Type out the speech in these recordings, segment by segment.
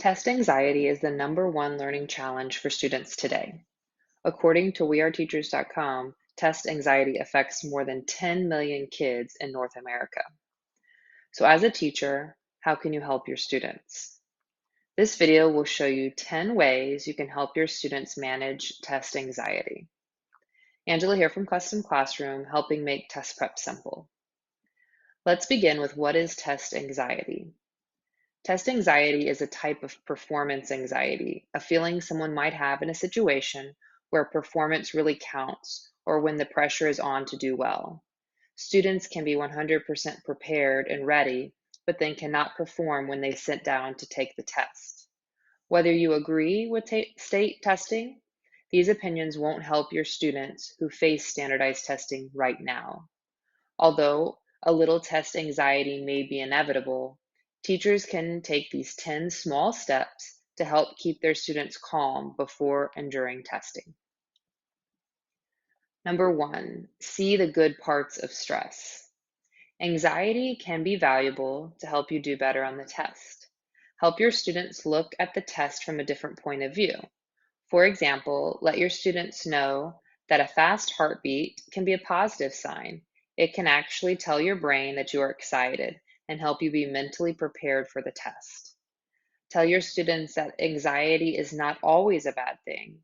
Test anxiety is the #1 learning challenge for students today. According to weareteachers.com, test anxiety affects more than 10 million kids in North America. So as a teacher, how can you help your students? This video will show you 10 ways you can help your students manage test anxiety. Angela here from Custom Classroom, helping make test prep simple. Let's begin with what is test anxiety. Test anxiety is a type of performance anxiety, a feeling someone might have in a situation where performance really counts or when the pressure is on to do well. Students can be 100% prepared and ready, but then cannot perform when they sit down to take the test. Whether you agree with state testing, these opinions won't help your students who face standardized testing right now. Although a little test anxiety may be inevitable, teachers can take these 10 small steps to help keep their students calm before and during testing. #1, see the good parts of stress. Anxiety can be valuable to help you do better on the test. Help your students look at the test from a different point of view. For example, let your students know that a fast heartbeat can be a positive sign. It can actually tell your brain that you are excited and help you be mentally prepared for the test. Tell your students that anxiety is not always a bad thing.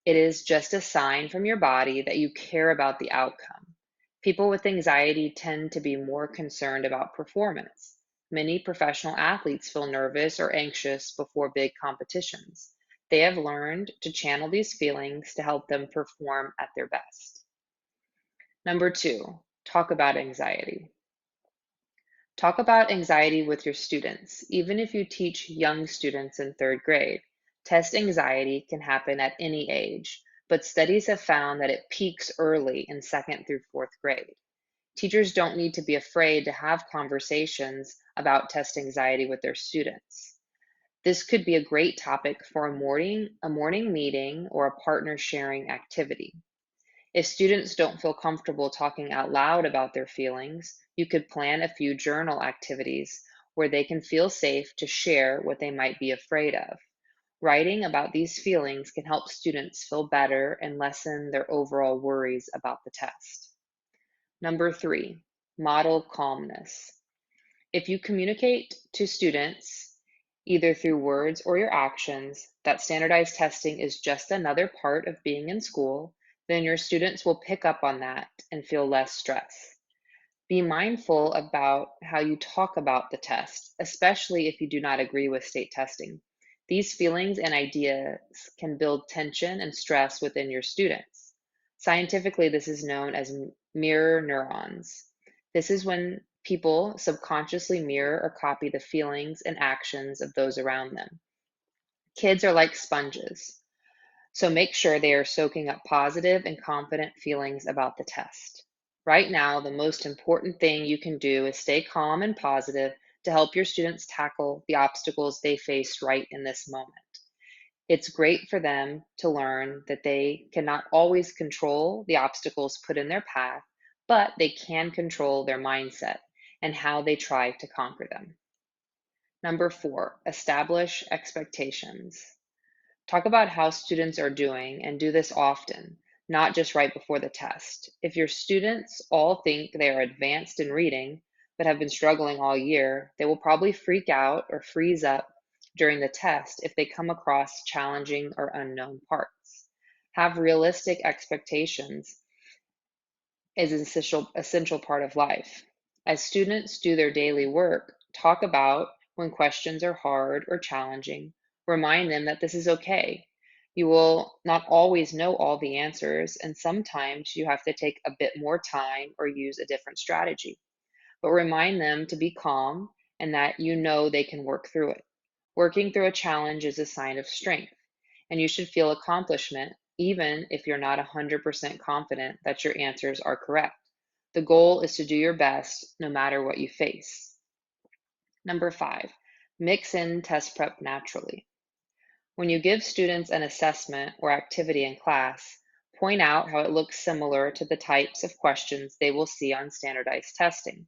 It is just a sign from your body that you care about the outcome. People with anxiety tend to be more concerned about performance. Many professional athletes feel nervous or anxious before big competitions. They have learned to channel these feelings to help them perform at their best. #2, talk about anxiety. Talk about anxiety with your students. Even if you teach young students in 3rd grade, test anxiety can happen at any age, but studies have found that it peaks early in 2nd through 4th grade. Teachers don't need to be afraid to have conversations about test anxiety with their students. This could be a great topic for a morning meeting or a partner sharing activity. If students don't feel comfortable talking out loud about their feelings, you could plan a few journal activities where they can feel safe to share what they might be afraid of. Writing about these feelings can help students feel better and lessen their overall worries about the test. #3, model calmness. If you communicate to students, either through words or your actions, that standardized testing is just another part of being in school, then your students will pick up on that and feel less stress. Be mindful about how you talk about the test, especially if you do not agree with state testing. These feelings and ideas can build tension and stress within your students. Scientifically, this is known as mirror neurons. This is when people subconsciously mirror or copy the feelings and actions of those around them. Kids are like sponges, so make sure they are soaking up positive and confident feelings about the test. Right now, the most important thing you can do is stay calm and positive to help your students tackle the obstacles they face right in this moment. It's great for them to learn that they cannot always control the obstacles put in their path, but they can control their mindset and how they try to conquer them. #4, establish expectations. Talk about how students are doing and do this often, not just right before the test. If your students all think they are advanced in reading but have been struggling all year, they will probably freak out or freeze up during the test if they come across challenging or unknown parts. Have realistic expectations is an essential part of life. As students do their daily work, talk about when questions are hard or challenging. Remind them that this is okay. You will not always know all the answers, and sometimes you have to take a bit more time or use a different strategy. But remind them to be calm and that you know they can work through it. Working through a challenge is a sign of strength, and you should feel accomplishment even if you're not 100% confident that your answers are correct. The goal is to do your best no matter what you face. #5, mix in test prep naturally. When you give students an assessment or activity in class, point out how it looks similar to the types of questions they will see on standardized testing.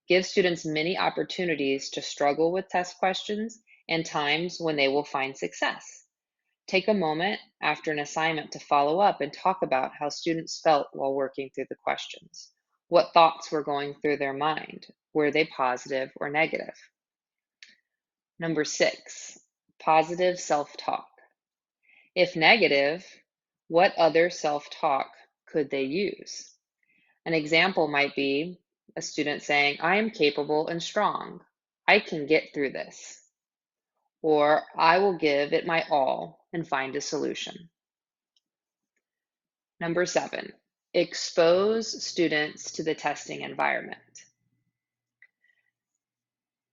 Give students many opportunities to struggle with test questions and times when they will find success. Take a moment after an assignment to follow up and talk about how students felt while working through the questions. What thoughts were going through their mind? Were they positive or negative? Number 6, positive self-talk. If negative, what other self-talk could they use? An example might be a student saying, I am capable and strong. I can get through this. Or I will give it my all and find a solution. Number 7, expose students to the testing environment.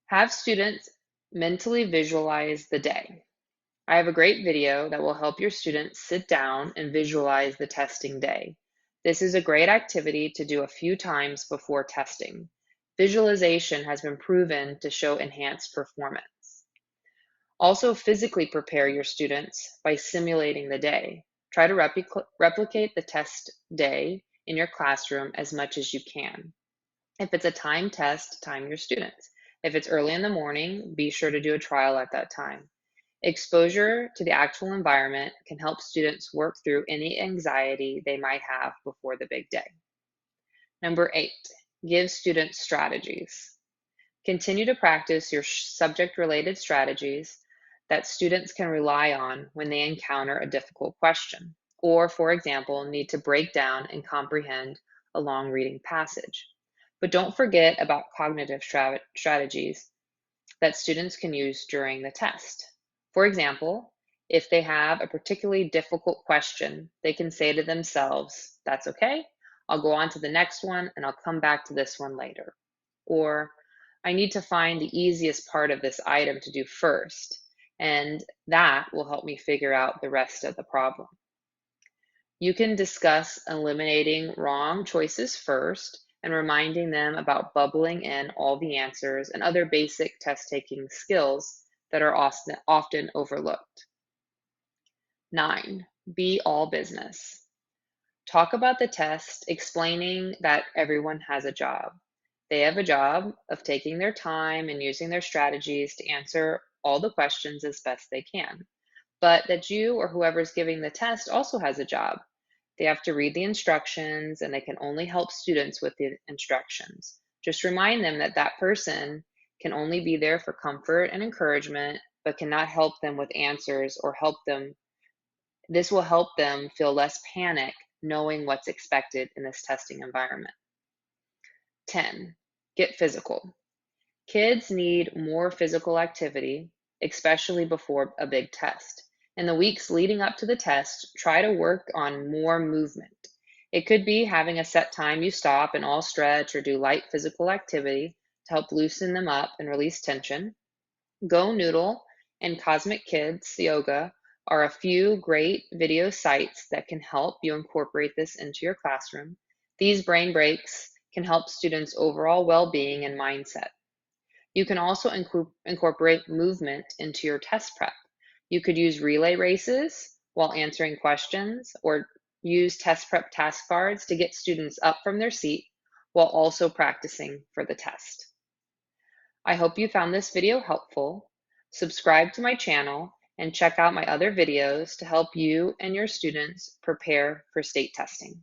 Have students mentally visualize the day. I have a great video that will help your students sit down and visualize the testing day. This is a great activity to do a few times before testing. Visualization has been proven to show enhanced performance. Also, physically prepare your students by simulating the day. Try to replicate the test day in your classroom as much as you can. If it's a timed test, time your students. If it's early in the morning, be sure to do a trial at that time. Exposure to the actual environment can help students work through any anxiety they might have before the big day. Number 8, give students strategies. Continue to practice your subject-related strategies that students can rely on when they encounter a difficult question, or, for example, need to break down and comprehend a long reading passage. But don't forget about cognitive strategies that students can use during the test. For example, if they have a particularly difficult question, they can say to themselves, that's okay, I'll go on to the next one and I'll come back to this one later. Or, I need to find the easiest part of this item to do first, and that will help me figure out the rest of the problem. You can discuss eliminating wrong choices first and reminding them about bubbling in all the answers and other basic test-taking skills that are often overlooked. 9, be all business. Talk about the test, explaining that everyone has a job. They have a job of taking their time and using their strategies to answer all the questions as best they can, but that you or whoever's giving the test also has a job. They have to read the instructions and they can only help students with the instructions. Just remind them that that person can only be there for comfort and encouragement, but cannot help them with answers or help them. This will help them feel less panic knowing what's expected in this testing environment. 10, get physical. Kids need more physical activity, especially before a big test. In the weeks leading up to the test, try to work on more movement. It could be having a set time you stop and all stretch or do light physical activity to help loosen them up and release tension. Go Noodle and Cosmic Kids Yoga are a few great video sites that can help you incorporate this into your classroom. These brain breaks can help students' overall well-being and mindset. You can also incorporate movement into your test prep. You could use relay races while answering questions, or use test prep task cards to get students up from their seat while also practicing for the test. I hope you found this video helpful. Subscribe to my channel and check out my other videos to help you and your students prepare for state testing.